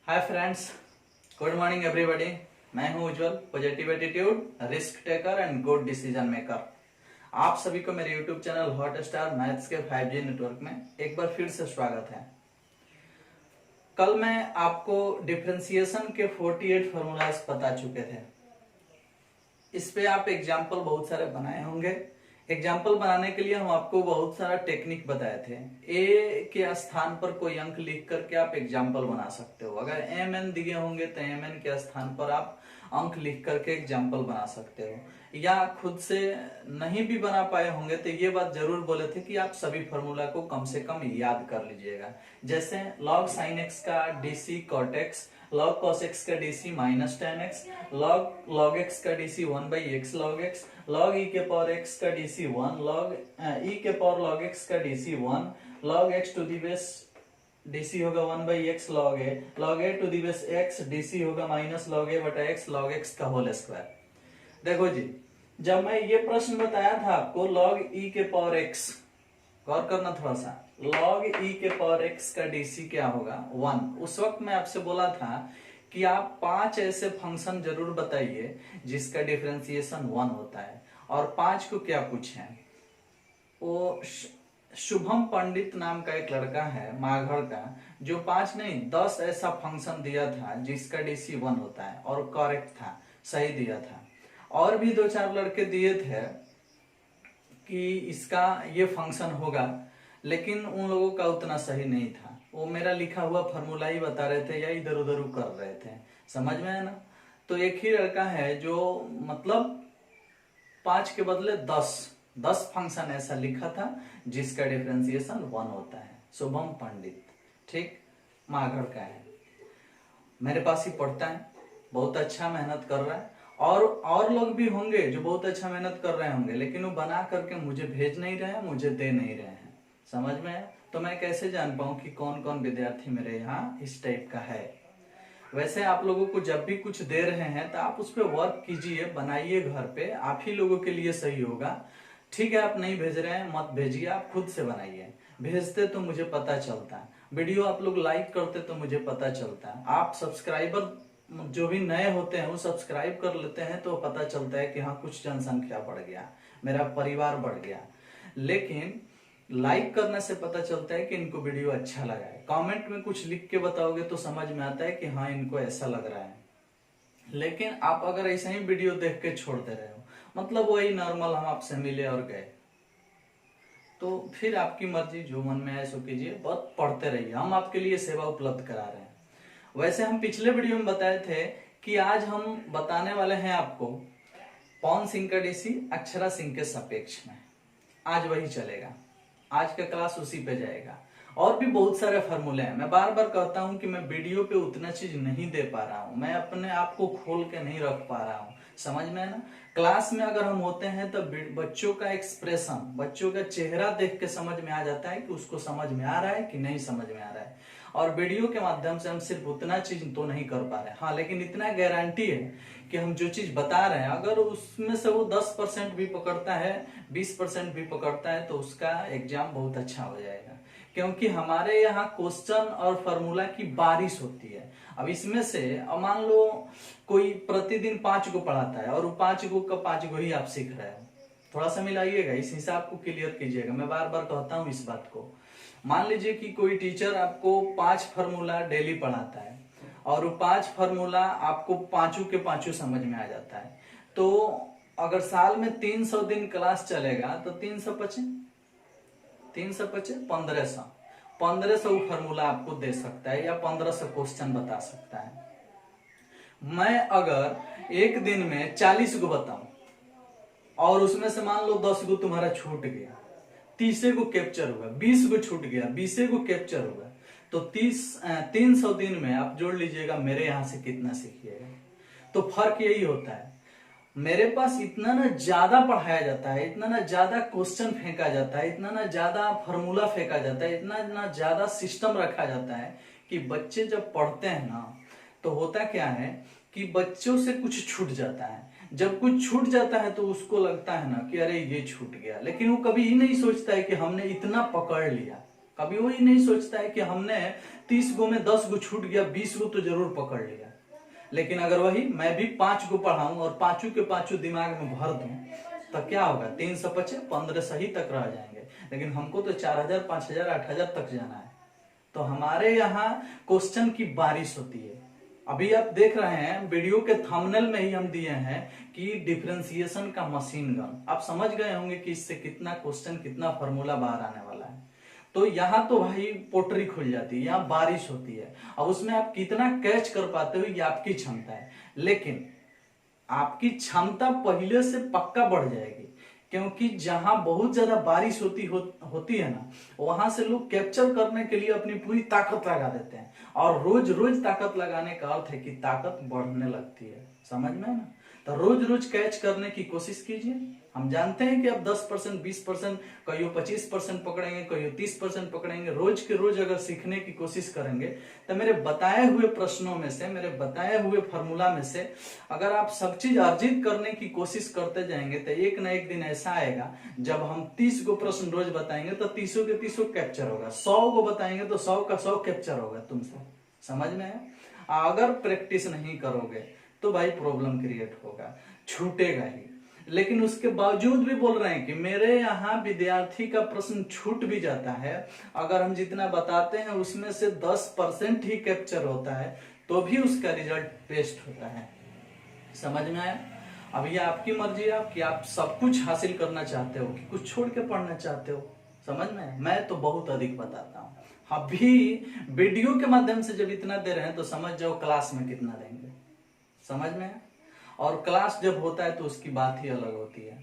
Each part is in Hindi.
हाय फ्रेंड्स, गुड मॉर्निंग एवरीबॉडी। मैं हूं Ujjwal, positive attitude, risk taker and good decision maker. आप सभी को मेरे YouTube channel hot star maths के 5G नेटवर्क में एक बार फिर से स्वागत है। कल मैं आपको डिफरेंशिएशन के 48 फॉर्मूलाज बता चुके थे। इस पे आप एग्जाम्पल बहुत सारे बनाए होंगे। एग्जाम्पल बनाने के लिए हम आपको बहुत सारा टेक्निक बताए थे। ए के स्थान पर कोई अंक लिख करके आप एग्जाम्पल बना सकते हो। अगर एम एन दिए होंगे तो एम एन के स्थान पर आप अंक लिख करके एग्जाम्पल बना सकते हो, या खुद से नहीं भी बना पाए होंगे तो ये बात जरूर बोले थे कि आप सभी फॉर्मूला को कम से कम याद कर लीजिएगा। जैसे log sin x का dc cot x, log cos x का dc minus tan x, log x का dc 1/x log x, log e के पावर x का dc 1, log e के पावर log x का dc 1, log x to the base dc होगा 1/x log a to the base x dc होगा माइनस log a बटा x log x का होल स्क्वायर। देखो जी, जब मैं ये प्रश्न बताया था आपको log e के पावर x, गौर करना थोड़ा सा, log e के पावर x का dc क्या होगा 1। उस वक्त मैं आपसे बोला था कि आप 5 ऐसे फंक्शन जरूर बताइए जिसका डिफरेंशिएशन 1 होता है। और 5 को क्या पूछे, वो शुभम पंडित नाम का एक लड़का है माघड़ का, जो 5 नहीं 10 ऐसा फंक्शन दिया था जिसका डीसी 1 होता है और करेक्ट था, सही दिया था। और भी 2-4 लड़के दिए थे कि इसका ये फंक्शन होगा, लेकिन उन लोगों का उतना सही नहीं था। वो मेरा लिखा हुआ फॉर्मूला ही बता रहे थे या इधर उधर कर रहे थे, समझ में है ना। तो एक ही लड़का है जो मतलब 5 के बदले 10 फंक्शन ऐसा लिखा था जिसका डिफरेंशिएशन 1 होता है। शुभम पंडित, ठीक, माघड़ का है, मेरे पास ही पढ़ता है, बहुत अच्छा मेहनत कर रहा है। और लोग भी होंगे जो बहुत अच्छा मेहनत कर रहे होंगे, लेकिन वो बना करके मुझे भेज नहीं रहे हैं, मुझे दे नहीं रहे हैं, समझ में है। तो मैं कैसे जान पाऊं कि कौन कौन विद्यार्थी मेरे यहाँ इस टाइप का है। वैसे आप लोगों को जब भी कुछ दे रहे हैं तो आप उस पर वर्क कीजिए, बनाइए घर पे, आप ही लोगों के लिए सही होगा। ठीक है, आप नहीं भेज रहे हैं मत भेजिए, आप खुद से बनाइए। भेजते तो मुझे पता चलता है, वीडियो आप लोग लाइक करते तो मुझे पता चलता है। आप सब्सक्राइबर जो भी नए होते हैं वो सब्सक्राइब कर लेते हैं तो पता चलता है कि हाँ कुछ जनसंख्या बढ़ गया, मेरा परिवार बढ़ गया। लेकिन लाइक करने से पता चलता है कि इनको वीडियो अच्छा लगा है। कमेंट में कुछ लिख के बताओगे तो समझ में आता है कि हाँ इनको ऐसा लग रहा है। लेकिन आप अगर ऐसे ही वीडियो देख के छोड़ दे रहे हो, मतलब वही नॉर्मल हम आपसे मिले और गए, तो फिर आपकी मर्जी, जो मन में आए सो कीजिए, बहुत पढ़ते रहिए, हम आपके लिए सेवा उपलब्ध करा रहे हैं। वैसे हम पिछले वीडियो में बताए थे कि आज हम बताने वाले हैं आपको पवन सिंह का डीसी अक्षरा सिंह के सापेक्ष में। आज वही चलेगा, आज का क्लास उसी पे जाएगा। और भी बहुत सारे फॉर्मूले हैं। मैं बार बार कहता हूं कि मैं वीडियो पे उतना चीज नहीं दे पा रहा हूं, मैं अपने आप को खोल के नहीं रख पा रहा हूं, समझ में है ना। क्लास में अगर हम होते हैं तो बच्चों का एक्सप्रेशन, बच्चों का चेहरा देख के समझ में आ जाता है कि उसको समझ में आ रहा है कि नहीं समझ में आ रहा है। और वीडियो के माध्यम से हम सिर्फ उतना चीज तो नहीं कर पा रहे हैं, हाँ, लेकिन इतना गारंटी है कि हम जो चीज बता रहे हैं अगर उसमें से वो 10% भी पकड़ता है, 20% भी पकड़ता है, तो उसका एग्जाम बहुत अच्छा हो जाएगा। क्योंकि हमारे यहाँ क्वेश्चन और फॉर्मूला की बारिश होती है। अब इसमें से मान लो कोई प्रतिदिन 5 को पढ़ाता है और वो 5 को का 5 को ही आप सीख रहे हो, थोड़ा सा मिलाइएगा, इस हिसाब को क्लियर कीजिएगा। मैं बार बार कहता हूँ इस बात को। मान लीजिए कि कोई टीचर आपको 5 फॉर्मूला डेली पढ़ाता है और वो 5 फॉर्मूला आपको पांचों के पांचों समझ में आ जाता है, तो अगर साल में 300 दिन क्लास चलेगा तो 350 1500 फॉर्मूला आपको दे सकता है या 1500 क्वेश्चन बता सकता है। मैं अगर एक दिन में 40 को बताऊं और उसमें से मान लो 10 को तुम्हारा छूट गया, 30 को कैप्चर हुआ, 20 को छूट गया, 20 को कैप्चर हुआ, तो 300 दिन में आप जोड़ लीजिएगा मेरे यहां से कितना सीखिएगा। तो फर्क यही होता है, मेरे पास इतना ना ज्यादा पढ़ाया जाता है, इतना ना ज्यादा क्वेश्चन फेंका जाता है, इतना ना ज्यादा फॉर्मूला फेंका जाता है, इतना ना ज्यादा सिस्टम रखा जाता है कि बच्चे जब पढ़ते हैं ना तो होता क्या है कि बच्चों से कुछ छूट जाता है। जब कुछ छूट जाता है तो उसको लगता है ना कि अरे ये छूट गया, लेकिन वो कभी ही नहीं सोचता है कि हमने इतना पकड़ लिया, कभी वही नहीं सोचता है कि हमने 30 गो में 10 गो छूट गया, 20 गो तो जरूर पकड़ लिया। लेकिन अगर वही मैं भी 5 को पढ़ाऊं और पांचों के पांचों दिमाग में भर दूं तो क्या होगा, 3 से 5 15 सही तक रह जाएंगे। लेकिन हमको तो 4000 5000 8000 तक जाना है। तो हमारे यहाँ क्वेश्चन की बारिश होती है। अभी आप देख रहे हैं वीडियो के थंबनेल में ही हम दिए हैं कि डिफरेंशिएशन का मशीन गन। आप समझ गए होंगे कि इससे कितना क्वेश्चन, कितना फॉर्मूला बाहर आने वाला है। तो यहाँ तो भाई पोटरी खुल जाती है, यहाँ बारिश होती है। अब उसमें आप कितना कैच कर पाते हो ये आपकी क्षमता है। लेकिन आपकी क्षमता पहले से पक्का बढ़ जाएगी, क्योंकि जहां बहुत ज्यादा बारिश होती है ना, वहां से लोग कैप्चर करने के लिए अपनी पूरी ताकत लगा देते हैं। और रोज रोज ताकत लगाने का अर्थ है कि ताकत बढ़ने लगती है। समझ में है ना? तो रोज रोज कैच करने की कोशिश कीजिए। हम जानते हैं कि अब 10% 20%, कहीं 25% पकड़ेंगे, कहीं 30% पकड़ेंगे। रोज के रोज अगर सीखने की कोशिश करेंगे तो मेरे बताए हुए प्रश्नों में से, मेरे बताए हुए फॉर्मूला में से अगर आप सब चीज अर्जित करने की कोशिश करते जाएंगे तो एक ना एक दिन ऐसा आएगा जब हम 30 गो प्रश्न रोज बताएंगे तो 30 के 30 कैप्चर होगा। 100 गो बताएंगे तो 100 का 100 कैप्चर होगा तुमसे। समझ में है? अगर प्रैक्टिस नहीं करोगे तो भाई प्रॉब्लम क्रिएट होगा, छूटेगा ही। लेकिन उसके बावजूद भी बोल रहे हैं कि मेरे यहाँ विद्यार्थी का प्रश्न छूट भी जाता है, अगर हम जितना बताते हैं उसमें से 10% ही कैप्चर होता है तो भी उसका रिजल्ट बेस्ट होता है। समझ में आया? अब ये आपकी मर्जी है कि आप सब कुछ हासिल करना चाहते हो कि कुछ छोड़ के पढ़ना चाहते हो। समझ में? मैं तो बहुत अधिक बताता हूँ। अभी वीडियो के माध्यम से जब इतना दे रहे हैं तो समझ जाओ क्लास में कितना देंगे। समझ में है? और क्लास जब होता है तो उसकी बात ही अलग होती है।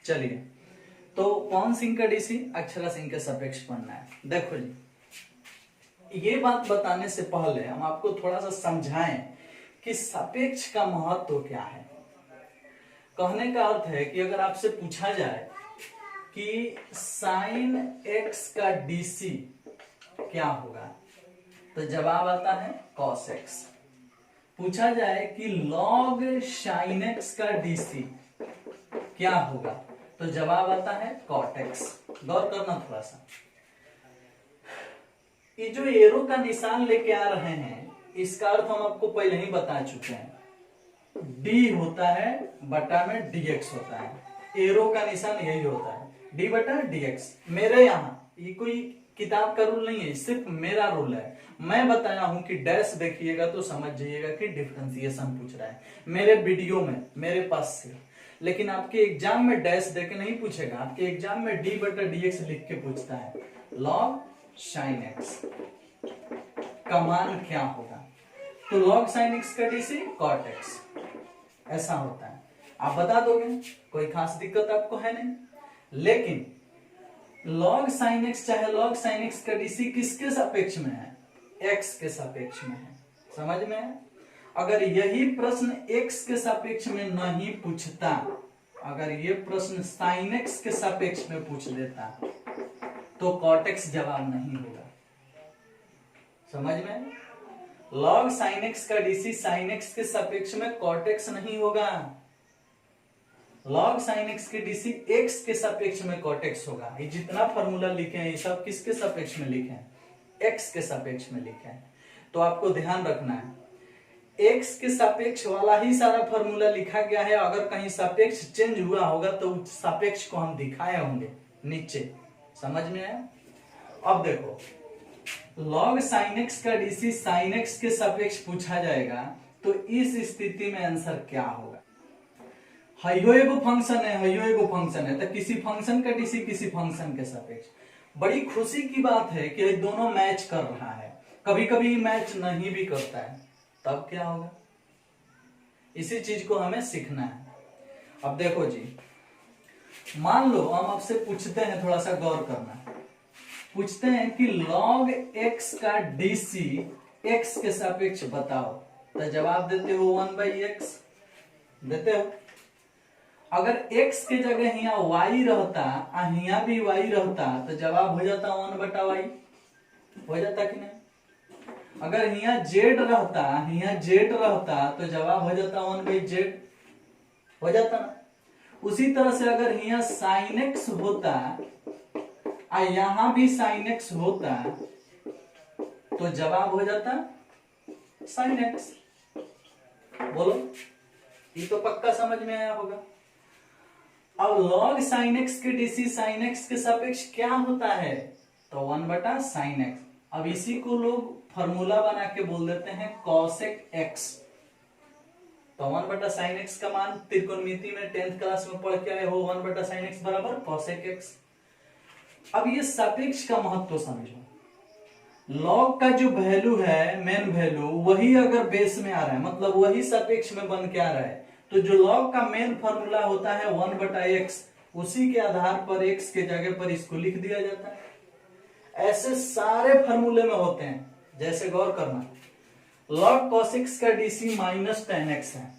चलिए, तो पवन सिंह का डीसी अक्षरा सिंह के सापेक्ष पढ़ना है। देखो जी, ये बात बताने से पहले हम आपको थोड़ा सा समझाएं कि सापेक्ष का महत्व क्या है। कहने का अर्थ है कि अगर आपसे पूछा जाए कि साइन एक्स का डीसी क्या होगा तो जवाब आता है कॉस एक्स। पूछा जाए कि लॉग साइन एक्स का डीसी क्या होगा तो जवाब आता है कॉट एक्स। गौर करना थोड़ा सा, ये जो एरो का निशान लेके आ रहे हैं इसका अर्थ हम आपको पहले ही बता चुके हैं। डी होता है बटा में डीएक्स होता है। एरो का निशान यही होता है, डी बटा डीएक्स। मेरे यहाँ ये कोई किताब का रूल नहीं है, सिर्फ मेरा रूल है। मैं बताया हूं कि डैश देखिएगा तो समझ जाइएगा कि डिफरेंशिएशन पूछ रहा है मेरे वीडियो में, मेरे पास से। लेकिन आपके एग्जाम में डैश देके नहीं पूछेगा, आपके एग्जाम में डी बटा डीएक्स लिख के पूछता है। लॉग साइन एक्स का मान क्या होगा तो लॉग साइन एक्स का डीसी कॉट एक्स, ऐसा होता है। आप बता दोगे, कोई खास दिक्कत आपको है नहीं। लेकिन लॉग साइन एक्स चाहे लॉग साइन एक्स का डीसी किसके सापेक्ष में है? एक्स के सापेक्ष में है। समझ में है? अगर यही प्रश्न एक्स के सापेक्ष में नहीं पूछता, अगर ये प्रश्न साइन एक्स के सापेक्ष में पूछ देता तो कॉट एक्स जवाब नहीं होगा। समझ में? लॉग साइन एक्स का डीसी साइन एक्स के सापेक्ष में कॉट एक्स नहीं होगा। लॉग साइन एक्स के डीसी एक्स के सापेक्ष में कॉट एक्स होगा। ये जितना फॉर्मूला लिखे हैं ये सब किसके सापेक्ष में लिखे हैं? एक्स के सापेक्ष में लिखे हैं। तो आपको ध्यान रखना है, एक्स के सापेक्ष वाला ही सारा फॉर्मूला लिखा गया है। अगर कहीं सापेक्ष चेंज हुआ होगा तो सापेक्ष को हम दिखाए होंगे नीचे। समझ में आया? अब देखो, लॉग साइन एक्स का डीसी साइन एक्स के सापेक्ष पूछा जाएगा तो इस स्थिति में आंसर क्या होगा? हयो एगो फंक्शन है, हयो एगो फंक्शन है, तो किसी फंक्शन का डीसी किसी फंक्शन के सापेक्ष। बड़ी खुशी की बात है कि दोनों मैच कर रहा है। कभी कभी मैच नहीं भी करता है, तब क्या होगा? इसी चीज को हमें सीखना है। अब देखो जी, मान लो हम आपसे पूछते हैं, थोड़ा सा गौर करना, पूछते हैं कि log x का डीसी x के सापेक्ष बताओ, तो जवाब देते हो 1/x देते हो। अगर x के जगह यहाँ y रहता, यहाँ भी y रहता तो जवाब हो जाता 1/y, हो जाता कि नहीं? अगर यहाँ z रहता, यहाँ z रहता तो जवाब हो जाता 1/z, हो जाता ना? उसी तरह से अगर यहाँ sin x होता यहां भी साइन एक्स होता तो जवाब हो जाता साइन एक्स। बोलो, ये तो पक्का समझ में आया होगा। अब log साइन एक्स के डीसी साइन एक्स के सापेक्ष क्या होता है, तो 1/sin x। अब इसी को लोग फॉर्मूला बना के बोल देते हैं cosec x। तो 1/sin x का मान त्रिकोणमिति में 10th क्लास में पढ़ के आए हो, 1/sin x बराबर cosec x। अब ये सापेक्ष का महत्व समझो। लॉग का जो वैल्यू है, मेन वैल्यू, वही अगर बेस में आ रहा है, मतलब वही सापेक्ष में बन के आ रहा है, तो जो लॉग का मेन फॉर्मूला होता है 1/x, उसी के आधार पर x के जगह पर इसको लिख दिया जाता है। ऐसे सारे फॉर्मूले में होते हैं। जैसे गौर करना, log cos x का डीसी माइनस tan x है।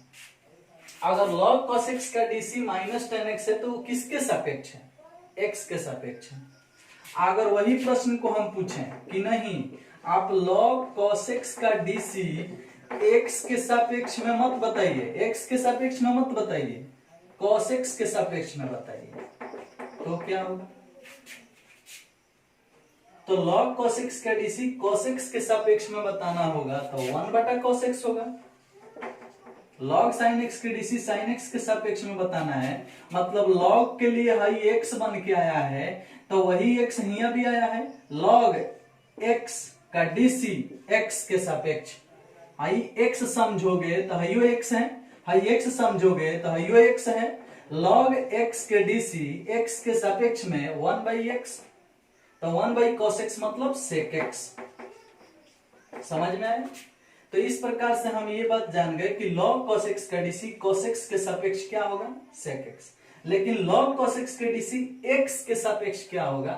अगर log cos x का डीसी माइनस tan x है तो वो किसके सापेक्ष है, x के सापेक्ष है। अगर वही प्रश्न को हम पूछें कि नहीं, आप log cos x का डीसी x के सापेक्ष में मत बताइए, x के सापेक्ष में मत बताइए, cos x के सापेक्ष में बताइए, तो क्या होगा। तो log cos x का डीसी cos x के सापेक्ष में बताना होगा तो 1/cos x होगा। log sin x के डीसी sin x के सापेक्ष में बताना है, मतलब log के लिए हाई x बन के आया है तो वही x यहाँ भी आया है। log x का डीसी x के सापेक्ष, हाई x समझोगे तो हाइयो x है, हाई x समझोगे तो हाइयो x है। log x के डीसी x के सापेक्ष में 1/x, तो 1/cos x मतलब sec x। समझ में आए। तो इस प्रकार से हम ये बात जान गए कि log cos x का डीसी cos x के सापेक्ष क्या होगा, sec x। लेकिन log cos x के डीसी x के सापेक्ष क्या होगा,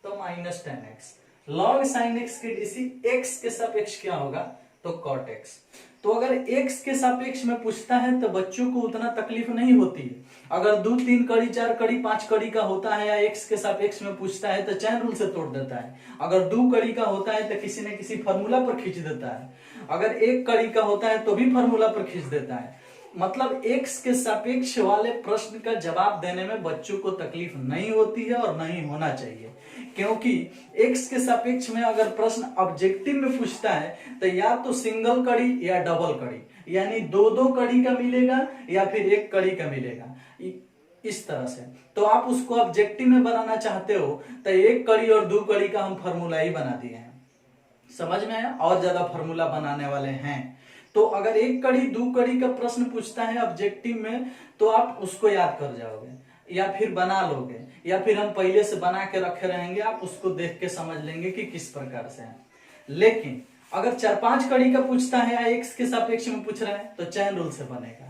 तो minus tan x। log sin x के डीसी x के सापेक्ष क्या होगा, तो cot x। तो अगर x के सापेक्ष में पूछता है तो बच्चों को उतना तकलीफ नहीं होती है। अगर 2, 3 कड़ी, 4 कड़ी, 5 कड़ी का होता है या x के सापेक्ष में पूछता है तो चैन रूल से तोड़ देता है। अगर 2 कड़ी का होता है तो किसी न किसी फॉर्मूला पर खींच देता है। अगर 1 कड़ी का होता है तो भी फॉर्मूला पर खींच देता है। मतलब x के सापेक्ष वाले प्रश्न का जवाब देने में बच्चों को तकलीफ नहीं होती है और नहीं होना चाहिए, क्योंकि x के सापेक्ष में अगर प्रश्न ऑब्जेक्टिव में पूछता है तो या तो सिंगल कड़ी या डबल कड़ी, यानी 2 कड़ी का मिलेगा या फिर 1 कड़ी का मिलेगा, इस तरह से। तो आप उसको ऑब्जेक्टिव में बनाना चाहते हो तो 1 कड़ी और 2 कड़ी का हम फॉर्मूला ही बना दिए हैं। समझ में आया। और ज्यादा फॉर्मूला बनाने वाले हैं। तो अगर 1 कड़ी 2 कड़ी का प्रश्न पूछता है ऑब्जेक्टिव में तो आप उसको याद कर जाओगे या फिर बना लोगे, या फिर हम पहले से बना के रखे रहेंगे, आप उसको देख के समझ लेंगे कि किस प्रकार से है। लेकिन अगर 4-5 कड़ी का पूछता है या x के सापेक्ष में पूछ रहा है तो चैन रूल से बनेगा।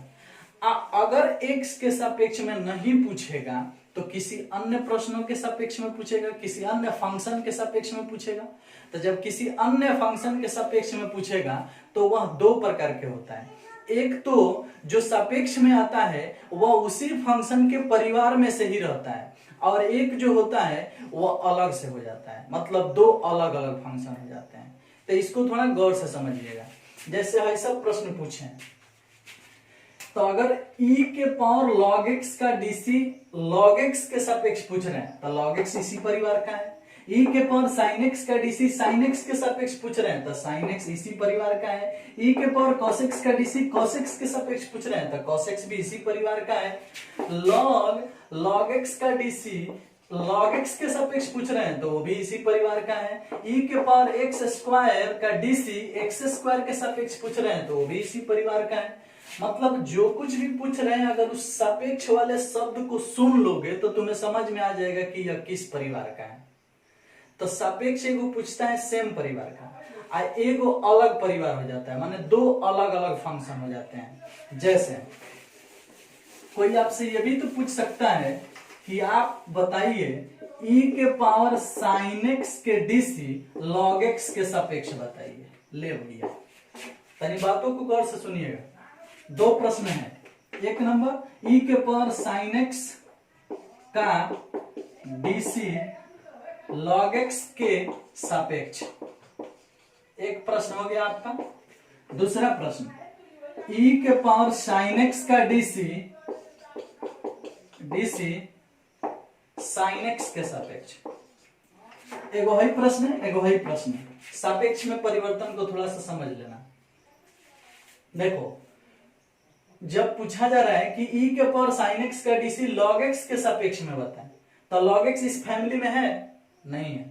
अगर x के सापेक्ष में नहीं पूछेगा तो किसी अन्य प्रश्नों के सापेक्ष में पूछेगा, किसी अन्य फंक्शन के सापेक्ष में पूछेगा। तो जब किसी अन्य फंक्शन के सापेक्ष में पूछेगा तो वह 2 प्रकार के होता है। एक तो जो सापेक्ष में आता है वह उसी फंक्शन के परिवार में से ही रहता है, और एक जो होता है वह अलग से हो जाता है, मतलब 2 अलग अलग फंक्शन हो जाते हैं। तो इसको थोड़ा गौर से समझिएगा। जैसे ऐसा प्रश्न पूछे तो अगर e के पावर log x का डीसी log x के सापेक्ष पूछ रहे हैं तो log x इसी परिवार का है। e के पावर sin x का डीसी sin x के सापेक्ष पूछ रहे हैं तो sin x इसी परिवार का है। e के पावर cos x का डीसी cos x के सापेक्ष पूछ रहे हैं तो cos x भी इसी परिवार का है। log x का डीसी log x के सापेक्ष पूछ रहे हैं तो वो भी इसी परिवार का है। e के पावर x स्क्वायर का डीसी x स्क्वायर के सापेक्ष पूछ रहे हैं तो वो भी इसी परिवार का है। मतलब जो कुछ भी पूछ रहे हैं अगर उस सापेक्ष वाले शब्द को सुन लोगे तो तुम्हें समझ में आ जाएगा कि यह किस परिवार का है। तो सापेक्ष एगो पूछता है सेम परिवार का, एगो अलग परिवार हो जाता है, माने 2 अलग अलग फंक्शन हो जाते हैं। जैसे कोई आपसे ये भी तो पूछ सकता है कि आप बताइए e के पावर sin x के डीसी log x के सापेक्ष बताइए। ले भैया तनी बातों को गौर से सुनिएगा। 2 प्रश्न है। 1 नंबर e के पावर sin x का डीसी log x के सापेक्ष, एक प्रश्न हो गया आपका। दूसरा प्रश्न e के पावर sin x का डीसी sin x के सापेक्ष। एगो है प्रश्न है, एगो है प्रश्न है। सापेक्ष में परिवर्तन को थोड़ा सा समझ लेना। देखो, जब पूछा जा रहा है कि e के पावर sin x का डीसी log x के सापेक्ष में बताएं, तो log x इस फैमिली में है? नहीं है।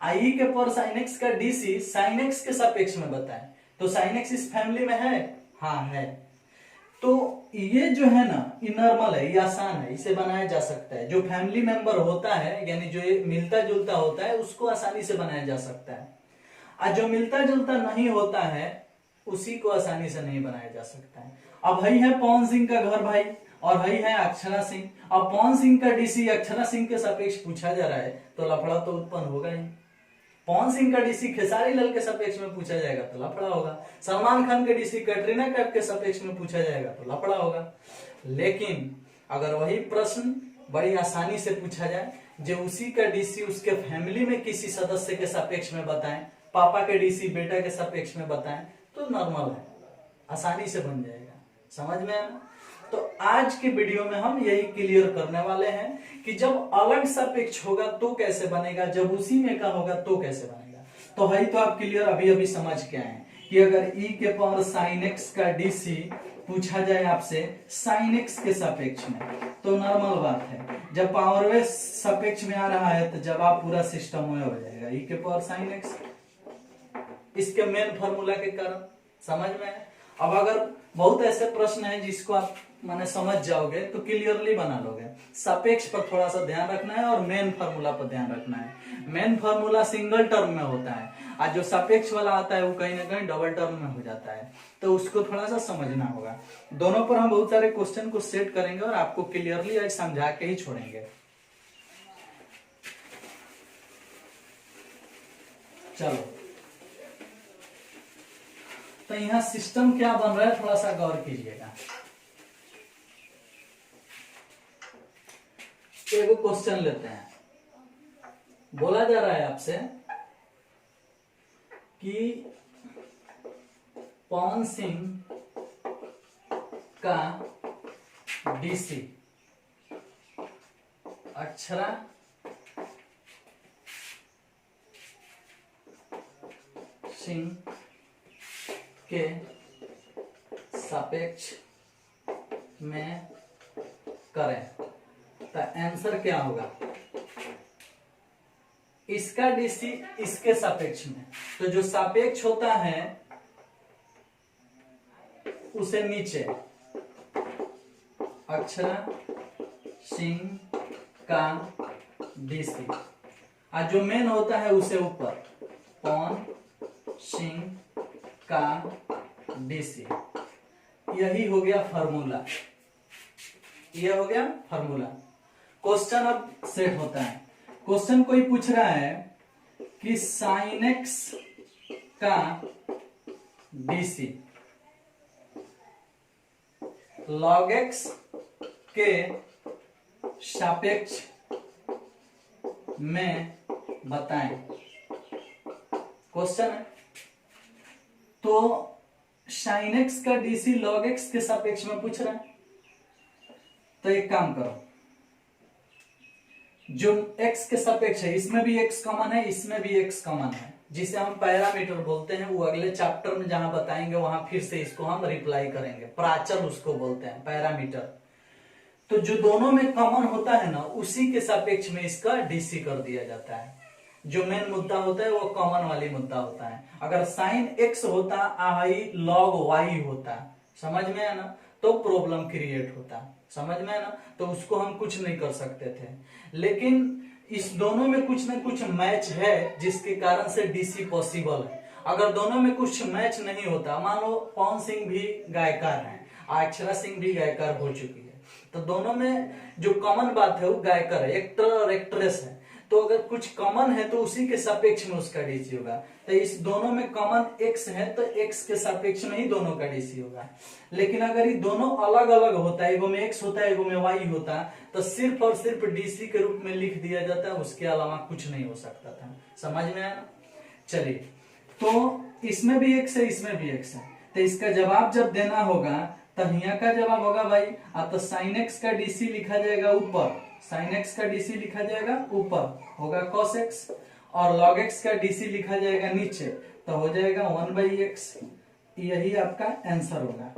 e के पावर sin x का डीसी sin x के सापेक्ष में बताएं, तो sin x इस फैमिली में है? हाँ है। तो ये जो है ना, ये नॉर्मल है, ये आसान है, इसे बनाया जा सकता है। जो फैमिली मेंबर होता है, यानी जो मिलता जुलता होता है, उसको आसानी से बनाया जा सकता है। और जो मिलता जुलता नहीं होता है, उसी को आसानी से नहीं बनाया जा सकता है। अब भाई है पवन सिंह का घर भाई, और भाई है अक्षरा सिंह। अब पवन सिंह का डीसी अक्षरा सिंह के सापेक्ष पूछा जा रहा है, तो लफड़ा तो उत्पन्न होगा ही। पवन सिंह का डीसी खेसारी लाल के सापेक्ष में पूछा जाएगा तो लफड़ा होगा। सलमान खान के डीसी कैटरीना कैफ के सापेक्ष में पूछा जाएगा तो लफड़ा होगा। लेकिन अगर वही प्रश्न बड़ी आसानी से पूछा जाए, जो उसी का डीसी उसके फैमिली में किसी सदस्य के सापेक्ष में बताएं, पापा के डीसी बेटा के सापेक्ष में बताएं, तो नॉर्मल है, आसानी से बन जाएगा। समझ में आया? तो आज के वीडियो में हम यही क्लियर करने वाले हैं कि जब अलग सापेक्ष होगा तो कैसे बनेगा, जब उसी में का होगा तो कैसे बनेगा। तो है तो आप क्लियर अभी अभी समझ के आए कि अगर e के पावर sin x का डीसी पूछा जाए आपसे sin x के सापेक्ष में, तो नॉर्मल बात है। जब पावर वे सापेक्ष में आ रहा है तो जवाब पूरा सिस्टम में हो जाएगा, e के पावर sin x, इसके मेन फॉर्मूला के कारण। समझ में है? अब अगर बहुत ऐसे प्रश्न हैं जिसको आप माने समझ जाओगे तो क्लियरली बना लोगे। सापेक्ष पर थोड़ा सा ध्यान रखना है और मेन फार्मूला पर ध्यान रखना है। मेन फार्मूला सिंगल टर्म में होता है, और जो सापेक्ष वाला आता है वो कहीं ना कहीं डबल टर्म में हो जाता है, तो उसको थोड़ा सा समझना होगा। दोनों पर हम बहुत सारे क्वेश्चन को सेट करेंगे और आपको क्लियरली आज समझा के ही छोड़ेंगे। चलो, तो यहाँ सिस्टम क्या बन रहा है थोड़ा सा गौर कीजिएगा। एगो क्वेश्चन लेते हैं। बोला जा रहा है आपसे कि पवन सिंह का डीसी अक्षरा सिंह के सापेक्ष में करें, तो आंसर क्या होगा? इसका डीसी इसके सापेक्ष में, तो जो सापेक्ष होता है उसे नीचे, अक्षरा सिंह का डीसी, और जो मेन होता है उसे ऊपर, पवन सिंह का डीसी। यही हो गया फार्मूला, ये हो गया फार्मूला। क्वेश्चन अब सेट होता है। क्वेश्चन कोई पूछ रहा है कि sin x का डीसी log x के सापेक्ष में बताएं। क्वेश्चन है, तो sin x का डीसी log x के सापेक्ष में पूछ रहा है। तो एक काम करो, जो x के सापेक्ष है, इसमें भी x कॉमन है, इसमें भी x कॉमन है, जिसे हम पैरामीटर बोलते हैं। वो अगले चैप्टर में जहां बताएंगे वहां फिर से इसको हम रिप्लाई करेंगे। प्राचल उसको बोलते हैं, पैरामीटर। तो जो दोनों में कॉमन होता है ना, उसी के सापेक्ष में इसका डीसी कर दिया जाता है। जो मेन मुद्दा होता है वो कॉमन वाली मुद्दा होता है। अगर साइन x होता, आई log y होता, समझ में है ना, तो प्रॉब्लम क्रिएट होता। समझ में है ना, तो उसको हम कुछ नहीं कर सकते थे। लेकिन इस दोनों में कुछ ना कुछ मैच है, जिसके कारण से डीसी पॉसिबल है। अगर दोनों में कुछ मैच नहीं होता, मान लो पवन सिंह भी गायकार हैं, अक्षरा सिंह भी गायकार हो चुकी है, तो दोनों में जो कॉमन बात है वो गायकर है, एक्टर और एक्ट्रेस है। तो अगर कुछ कॉमन है तो उसी के सापेक्ष में उसका डीसी होगा। तो इस दोनों में कॉमन x है, तो x के सापेक्ष में ही दोनों का डीसी होगा। लेकिन अगर ये दोनों अलग अलग होता है, एगो में x होता है, एगो में y होता, तो सिर्फ और सिर्फ डीसी के रूप में लिख दिया जाता है, उसके अलावा कुछ नहीं हो सकता था। समझ में आया? चलिए, तो इसमें भी x है, इसमें भी x है, तो इसका जवाब जब देना होगा तो यहाँ का जवाब होगा भाई, तो sin x का डीसी लिखा जाएगा ऊपर, sin x का डीसी लिखा जाएगा ऊपर, होगा cos x, और log x का dc लिखा जाएगा नीचे, तो हो जाएगा 1/x। यही आपका आंसर होगा।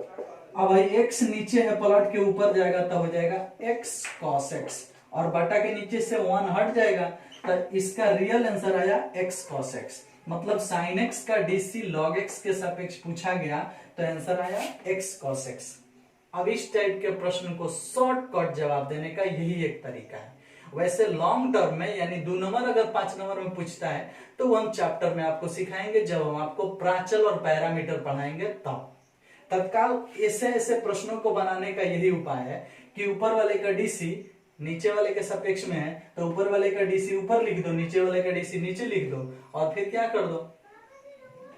अब भाई x नीचे है, पलट के ऊपर जाएगा तो हो जाएगा x cos x, और बटा के नीचे से 1 हट जाएगा, तो इसका रियल आंसर आया x cos x। मतलब sin x का dc log x के सापेक्ष पूछा गया, तो आंसर आया x cos x। अब इस टाइप के प्रश्न को शॉर्टकट जवाब देने का यही एक तरीका है। वैसे लॉन्ग टर्म में यानी 2 नंबर अगर 5 नंबर में पूछता है तो वो हम चैप्टर में आपको सिखाएंगे, जब हम आपको प्राचल और पैरामीटर पढ़ाएंगे तब। तत्काल ऐसे ऐसे प्रश्नों को बनाने का यही उपाय है कि ऊपर वाले का डीसी नीचे वाले के सापेक्ष में है, तो ऊपर वाले का डीसी ऊपर लिख दो, नीचे वाले का डीसी नीचे लिख दो, और फिर क्या कर दो,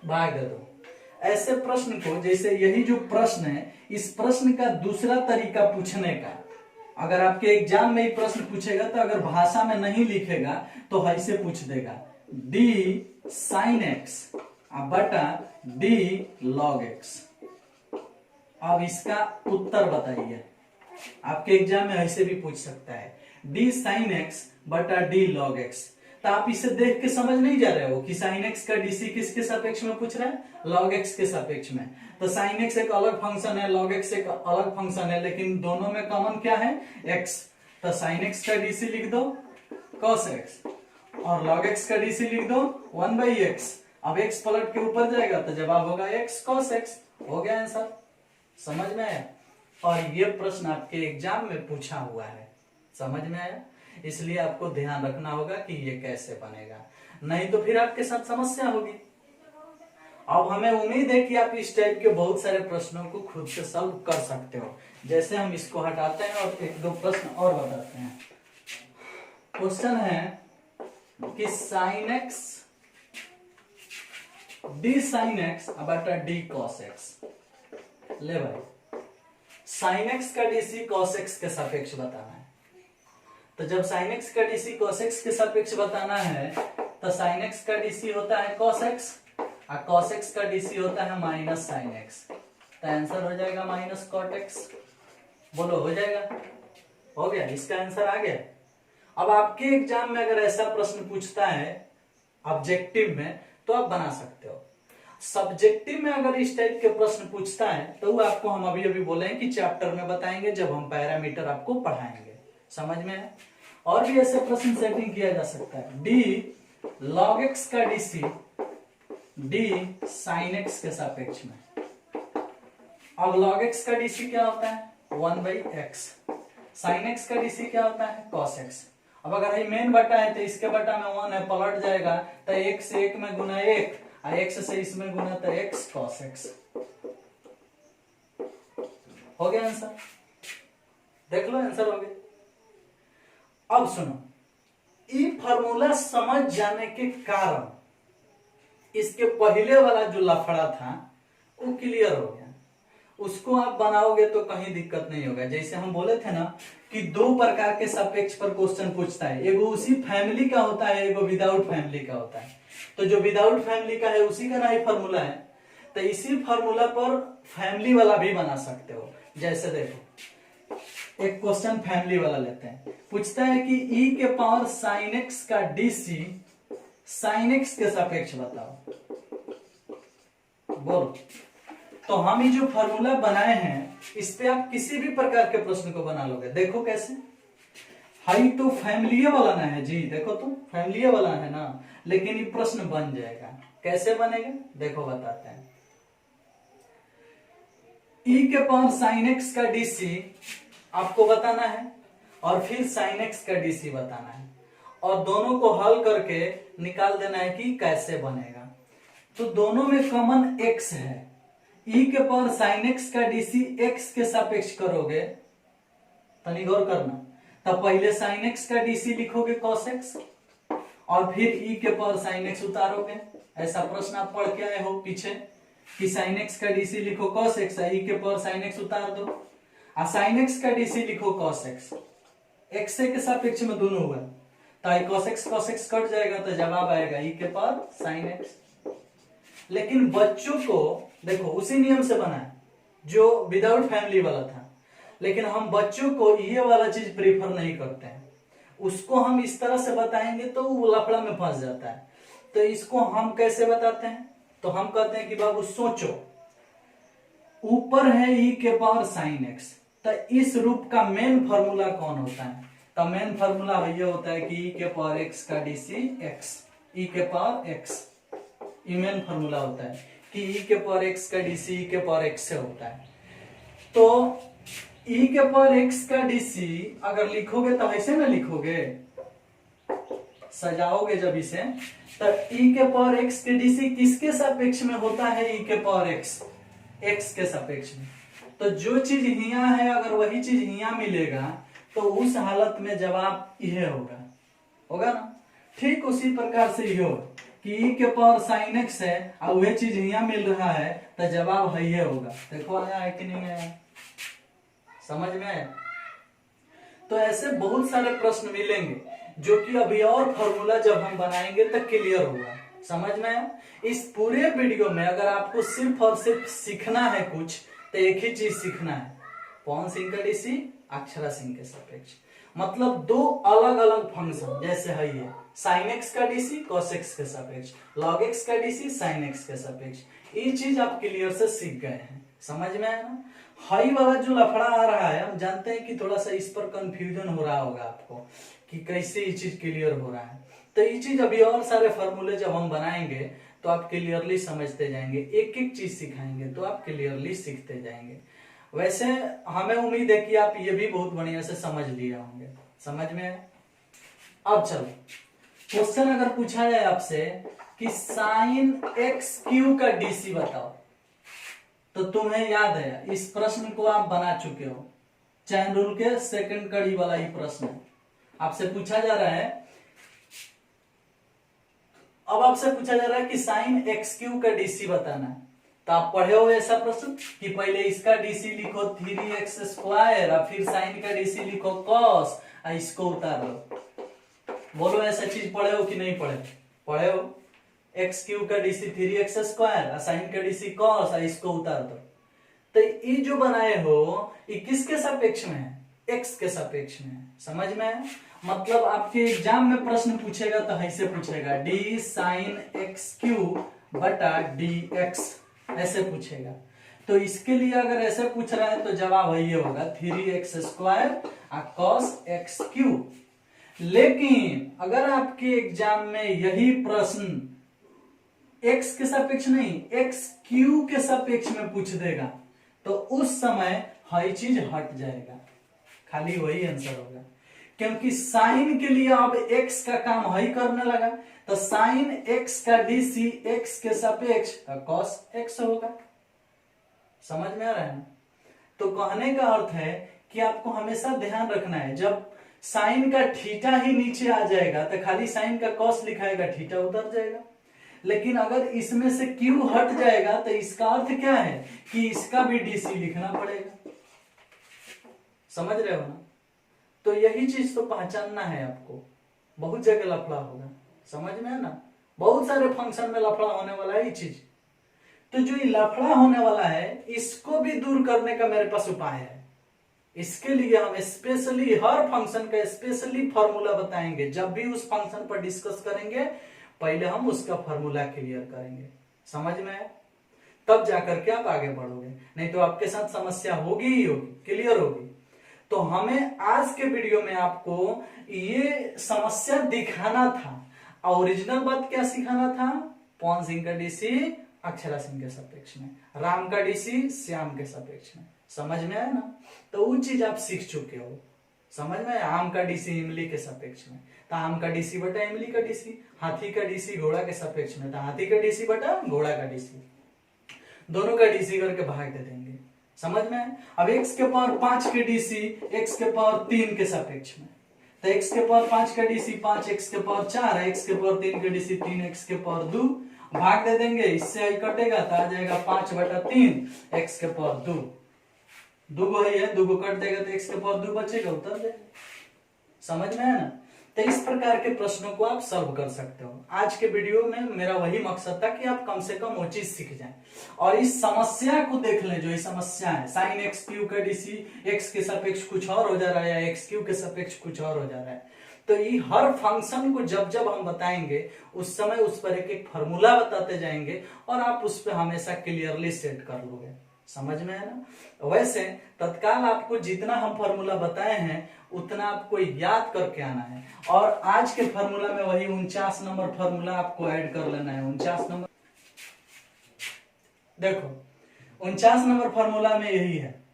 भाग दे दो। ऐसे प्रश्न को, जैसे यही जो प्रश्न है, इस प्रश्न का दूसरा तरीका पूछने का, अगर आपके एग्जाम में ही प्रश्न पूछेगा तो अगर भाषा में नहीं लिखेगा तो ऐसे पूछ देगा d sin x बटा d log x। अब इसका उत्तर बताइए। आपके एग्जाम में ऐसे भी पूछ सकता है d sin x बटा d log x। तो आप इसे देख के समझ नहीं जा रहे हो कि sin x का dc किसके सापेक्ष में पूछ रहा है, log x के सापेक्ष में। तो sin x एक अलग फंक्शन है, log x एक अलग फंक्शन है, लेकिन दोनों में कॉमन क्या है, x। तो sin x का dc लिख दो cos x, और log x का dc लिख दो 1/x। अब x पलट के ऊपर जाएगा तो जवाब होगा x cos x। हो गया आंसर, समझ में आया। और ये प्रश्न आपके एग्जाम में पूछा हुआ है, समझ में आया। इसलिए आपको ध्यान रखना होगा कि ये कैसे बनेगा, नहीं तो फिर आपके साथ समस्या होगी। अब हमें उम्मीद है कि आप इस टाइप के बहुत सारे प्रश्नों को खुद से सॉल्व कर सकते हो। जैसे हम इसको हटाते हैं और एक दो प्रश्न और बताते हैं। क्वेश्चन है कि sin x d sin x बटा d cos x। ले भाई, sin x का dc cos x के सापेक्ष बताना है। तो जब sin x का dc cos x के सापेक्ष बताना है तो sin x का dc होता है cos x और cos x का dc होता है माइनस sin x। तो आंसर हो जाएगा माइनस cot x। बोलो हो जाएगा, हो गया, इसका आंसर आ गया। अब आपके एग्जाम में अगर ऐसा प्रश्न पूछता है ऑब्जेक्टिव में तो आप बना सकते हो। सब्जेक्टिव में अगर इस टाइप के प्रश्न पूछता है तो वो आपको हम अभी अभी बोले हैं कि चैप्टर में बताएंगे, जब हम पैरामीटर आपको पढ़ाएंगे। समझ में है। और भी ऐसे प्रश्न सेटिंग किया जा सकता है। d log x का dc d sin x के सापेक्ष में। अब log x का dc क्या होता है, 1/x। sin x का dc क्या होता है, cos x। अब अगर ये मेन बटा है तो इसके बटा में 1 है, पलट जाएगा तो 1 से 1 में गुना 1 और x से इसमें गुना तो x cos x। हो गया आंसर, देख लो आंसर हो गया। अब सुनो, ई फार्मूला समझ जाने के कारण इसके पहले वाला जो लफड़ा था वो क्लियर हो गया। उसको आप बनाओगे तो कहीं दिक्कत नहीं होगा। जैसे हम बोले थे ना कि 2 प्रकार के सापेक्ष पर क्वेश्चन पूछता है, एगो उसी फैमिली का होता है, एगो विदाउट फैमिली का होता है। तो जो विदाउट फैमिली का है उसी का ना ही फार्मूला है, तो इसी फार्मूला पर फैमिली वाला भी बना सकते हो। जैसे देखो एक क्वेश्चन फैमिली वाला लेते हैं, पूछता है कि e के पावर sin x का dc sin x के सापेक्ष बताओ। बोलो। तो हम ये जो फार्मूला बनाए हैं इस पे आप किसी भी प्रकार के प्रश्न को बना लोगे। देखो कैसे, हाई तो फैमिली वाला ना है जी, देखो तो फैमिली वाला है ना, लेकिन ये प्रश्न बन जाएगा। कैसे बनेगा देखो बताते हैं। e के पावर sin x का dc आपको बताना है और फिर sin x का dc बताना है, और दोनों को हल करके निकाल देना है कि कैसे बनेगा। तो दोनों में कॉमन x है, e के पावर sin x का dc x के सापेक्ष करोगे, तनी गौर करना, तब पहले sin x का dc लिखोगे cos x और फिर e के पावर sin x उतारोगे। ऐसा प्रश्न आप पढ़ के आए हो पीछे कि sin x का dc लिखो cos x, e के पावर sin x उतार दो, और sin x का dc लिखो cos x। x के सापेक्ष में दोनों हुआ तो cos x कट जाएगा तो जवाब आएगा e के पावर sin x। लेकिन बच्चों को देखो उसी नियम से बना है जो विदाउट फैमिली वाला था, लेकिन हम बच्चों को ये वाला चीज प्रीफर नहीं करते हैं। उसको हम इस तरह से बताएंगे तो वो लफड़ा में फंस जाता है। तो इसको हम कैसे बताते हैं, तो हम कहते हैं कि बाबू सोचो, ऊपर है e के पावर साइन एक्स, तो इस रूप का मेन फॉर्मूला कौन होता है, तो मेन फॉर्मूला ये होता है कि e के पावर x का डीसी x, e के पावर x, ये मेन फॉर्मूला होता है कि e के पावर x का डीसी e के पावर x से होता है। तो e के पावर x का डीसी अगर लिखोगे तो ऐसे ना लिखोगे, सजाओगे जब इसे, तो e के पावर x के डीसी किसके सापेक्ष में होता है, e के पावर x, x के सापेक्ष में। तो जो चीज हिया है अगर वही चीज हिया मिलेगा तो उस हालत में जवाब यह होगा, होगा ना। ठीक उसी प्रकार से ये होगा कि e के पावर साइन x है और वह चीज यहाँ मिल रहा है तो जवाब है ये होगा। देखो आया है कि नहीं आया, समझ में आया। तो ऐसे बहुत सारे प्रश्न मिलेंगे जो कि अभी और फॉर्मूला जब हम बनाएंगे तो क्लियर होगा, समझ में आया। इस पूरे वीडियो में अगर आपको सिर्फ और सिर्फ सीखना है कुछ तो एक ही चीज सीखना है, पवन सिंह का डीसी अक्षरा सिंह के सापेक्ष, मतलब दो अलग अलग फंक्शन जैसे है ये साइन एक्स का डीसी कॉस एक्स के सापेक्ष, लॉग एक्स का डीसी साइन एक्स के सापेक्ष, ये चीज आप क्लियर से सीख गए हैं, समझ में आया ना। हाई वाला जो लफड़ा आ रहा है हम जानते हैं कि थोड़ा सा इस पर कंफ्यूजन हो रहा होगा आपको कि कैसे ये चीज क्लियर हो रहा है। तो ये चीज अभी और सारे फॉर्मूले जब हम बनाएंगे तो आप क्लियरली समझते जाएंगे, एक एक चीज सिखाएंगे तो आप क्लियरली सीखते जाएंगे। वैसे हमें उम्मीद है कि आप ये भी बहुत बढ़िया से समझ लिए होंगे, समझ में। अब चलो क्वेश्चन अगर पूछा जाए आपसे कि साइन एक्स क्यू का डीसी बताओ, तो तुम्हें याद है इस प्रश्न को आप बना चुके हो, चैन रूल के सेकंड कड़ी वाला ही प्रश्न आपसे पूछा जा रहा है। अब आपसे पूछा जा रहा है कि साइन एक्स क्यू का डीसी बताना है, तो आप पढ़े हो ऐसा प्रश्न कि पहले इसका डीसी लिखो 3x स्क्वायर और फिर साइन का डीसी लिखो कॉस और इसको उतार दो। बोलो ऐसा चीज पढ़े हो कि नहीं पढ़े, पढ़े हो। एक्स क्यू का डीसी 3x स्क्वायर और साइन का डीसी कॉस और इसको उतार दो। तो ये जो बनाए हो ये किसके सापेक्ष में है, एक्स के सापेक्ष में है, समझ में है। मतलब आपके एग्जाम में प्रश्न पूछेगा तो ऐसे पूछेगा डी साइन एक्स क्यू बटा डी एक्स, ऐसे पूछेगा। तो इसके लिए अगर ऐसे पूछ रहा है तो जवाब ये होगा 3x square cos x Q. लेकिन अगर आपके एग्जाम में यही प्रश्न x के सापेक्ष नहीं x क्यू के सापेक्ष में पूछ देगा तो उस समय हर चीज हट जाएगा, खाली वही आंसर होगा, क्योंकि साइन के लिए अब x का काम ही करने लगा। तो साइन x का डीसी x के सापेक्ष कॉस x होगा, समझ में आ रहा है। तो कहने का अर्थ है कि आपको हमेशा ध्यान रखना है जब साइन का थीटा ही नीचे आ जाएगा तो खाली साइन का कॉस लिखाएगा, थीटा उतर जाएगा। लेकिन अगर इसमें से क्यू हट जाएगा तो इसका अर्थ क्या है कि इसका भी डीसी लिखना पड़ेगा, समझ रहे हो ना। तो यही चीज तो पहचानना है आपको, बहुत जगह लफड़ा होगा, समझ में है ना। बहुत सारे फंक्शन में लफड़ा होने वाला है ये चीज। तो जो ये लफड़ा होने वाला है इसको भी दूर करने का मेरे पास उपाय है। इसके लिए हम स्पेशली हर फंक्शन का स्पेशली फॉर्मूला बताएंगे। जब भी उस फंक्शन पर डिस्कस करेंगे पहले हम उसका फॉर्मूला क्लियर करेंगे, समझ में है, तब जाकर के आप आगे बढ़ोगे, नहीं तो आपके साथ समस्या होगी ही होगी, क्लियर होगी। तो हमें आज के वीडियो में आपको ये समस्या दिखाना था, ओरिजिनल बात क्या सिखाना था, पवन सिंह का डीसी अक्षरा सिंह के सापेक्ष में, राम का डीसी श्याम के सापेक्ष में, समझ में आया ना। तो वो चीज आप सीख चुके हो, समझ में आया। आम का डीसी इमली के सापेक्ष में तो आम का डीसी बटा इमली का डीसी, हाथी का डीसी घोड़ा के सापेक्ष में तो हाथी का डीसी बटा घोड़ा का डीसी, दोनों का डीसी करके भाग दे देंगे, समझ में आया। अब x के पावर 5 के डीसी x के पावर 3 के सापेक्ष में, तो x के पावर 5 का डीसी 5, x के पावर 4 है, x के पावर 3 का डीसी 3, x के पावर 2 भाग दे देंगे, इससे आई कटेगा तो आ जाएगा 5 बटा 3 x के पावर 2, दो वही है, दो को कट देगा तो x के पावर 2 बचेगा, उतर जाएगा, समझ में है ना। तो इस प्रकार के प्रश्नों को आप सॉल्व कर सकते हो। आज के वीडियो में मेरा वही मकसद था कि आप कम से कम वो चीज सीख जाएं और इस समस्या को देख लें। जो ये समस्या है साइन एक्स क्यू का डीसी एक्स के सापेक्ष कुछ और हो जा रहा है या एक्स क्यू के सापेक्ष कुछ और हो जा रहा है, तो ये हर फंक्शन को जब जब हम बताएंगे उस समय उस पर एक एक फॉर्मूला बताते जाएंगे और आप उस पर हमेशा क्लियरली सेट कर लोगे। समझ में है ना। वैसे तत्काल आपको जितना हम फॉर्मूला बताए हैं उतना आपको याद करके आना है और आज के फॉर्मूला में वही 49 नंबर फॉर्मूला आपको ऐड कर लेना है। 49 नंबर देखो, 49 नंबर फॉर्मूला में यही है।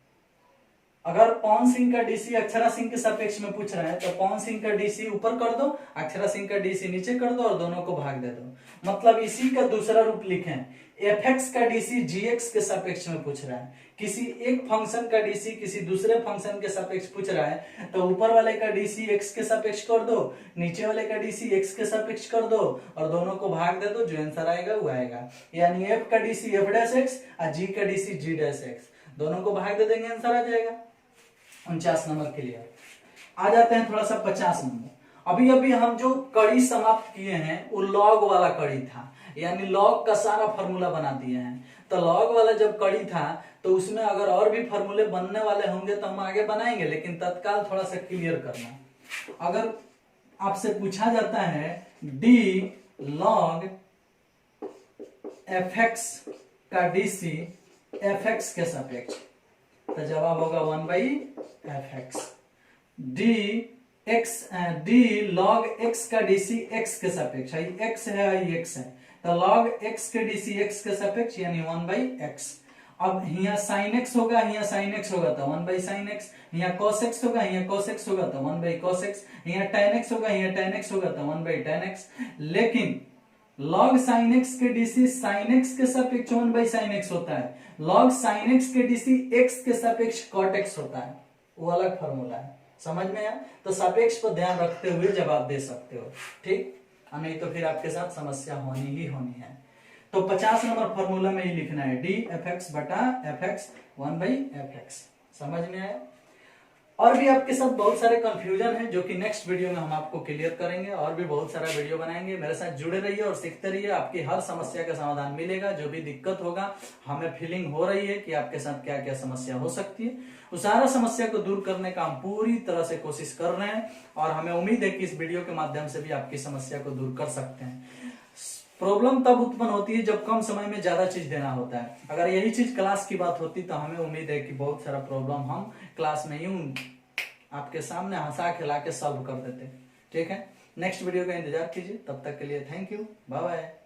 अगर पवन सिंह का डीसी अक्षरा सिंह के सापेक्ष में पूछ रहा है तो पवन सिंह का डीसी ऊपर कर दो, अक्षरा सिंह का डीसी नीचे कर दो और दोनों को भाग दे दो। मतलब इसी का दूसरा रूप लिखें, fx का डीसी gx के सापेक्ष में पूछ रहा है। किसी एक फंक्शन का डीसी किसी दूसरे फंक्शन के सापेक्ष पूछ रहा है तो ऊपर वाले का डीसी x के सापेक्ष कर दो, नीचे वाले का डीसी x के सापेक्ष कर दो और दोनों को भाग दे दो, जो आंसर आएगा वो आएगा। यानी f का डीसी f डैश x और g का डीसी g डैश x, दोनों को भाग दे देंगे, आंसर आ जाएगा। 49 नंबर क्लियर। आ जाते हैं थोड़ा सा 50 नंबर। अभी अभी हम जो कड़ी समाप्त किए हैं वो लॉग वाला कड़ी था, यानी लॉग का सारा फॉर्मूला बना दिए हैं। तो लॉग वाला जब कड़ी था तो उसमें अगर और भी फॉर्मूले बनने वाले होंगे तो हम आगे बनाएंगे, लेकिन तत्काल थोड़ा सा क्लियर करना। अगर आपसे पूछा जाता है डी लॉग fx का डीसी fx के सापेक्ष तो जवाब होगा 1/fx। डी लॉग x का डीसी x के सापेक्ष, x है x है तो लॉग x के डीसी x के सापेक्ष यानी 1/x। अब यहाँ sin x होगा, यहाँ sin x होगा तो 1/sin x, यहाँ cos x होगा, यहाँ cos x होगा तो 1/cos x, यहाँ tan x होगा, यहाँ tan x होगा तो 1/tan x। लेकिन log sin x के डीसी sin x के सापेक्ष 1/sin x होता है, log sin x के डीसी x के सापेक्ष cot x होता है, वो अलग फॉर्मूला है। समझ में आया। तो सापेक्ष पर ध्यान रखते हुए जवाब दे सकते हो, ठीक, नहीं तो फिर आपके साथ समस्या होनी ही होनी है। तो 50 नंबर फॉर्मूला में ही लिखना है डी fx बटा fx 1/fx। समझ में आया। और भी आपके साथ बहुत सारे कंफ्यूजन हैं जो कि नेक्स्ट वीडियो में हम आपको क्लियर करेंगे, और भी बहुत सारा वीडियो बनाएंगे। मेरे साथ जुड़े रहिए और सीखते रहिए, आपकी हर समस्या का समाधान मिलेगा। जो भी दिक्कत होगा, हमें फीलिंग हो रही है कि आपके साथ क्या क्या समस्या हो सकती है, उस सारा समस्या को दूर करने का हम पूरी तरह से कोशिश कर रहे हैं और हमें उम्मीद है कि इस वीडियो के माध्यम से भी आपकी समस्या को दूर कर सकते हैं। प्रॉब्लम तब उत्पन्न होती है जब कम समय में ज्यादा चीज देना होता है। अगर यही चीज क्लास की बात होती तो हमें उम्मीद है कि बहुत सारा प्रॉब्लम हम क्लास में यूं आपके सामने हंसा खिला के सॉल्व कर देते। ठीक है, नेक्स्ट वीडियो का इंतजार कीजिए। तब तक के लिए थैंक यू, बाय बाय।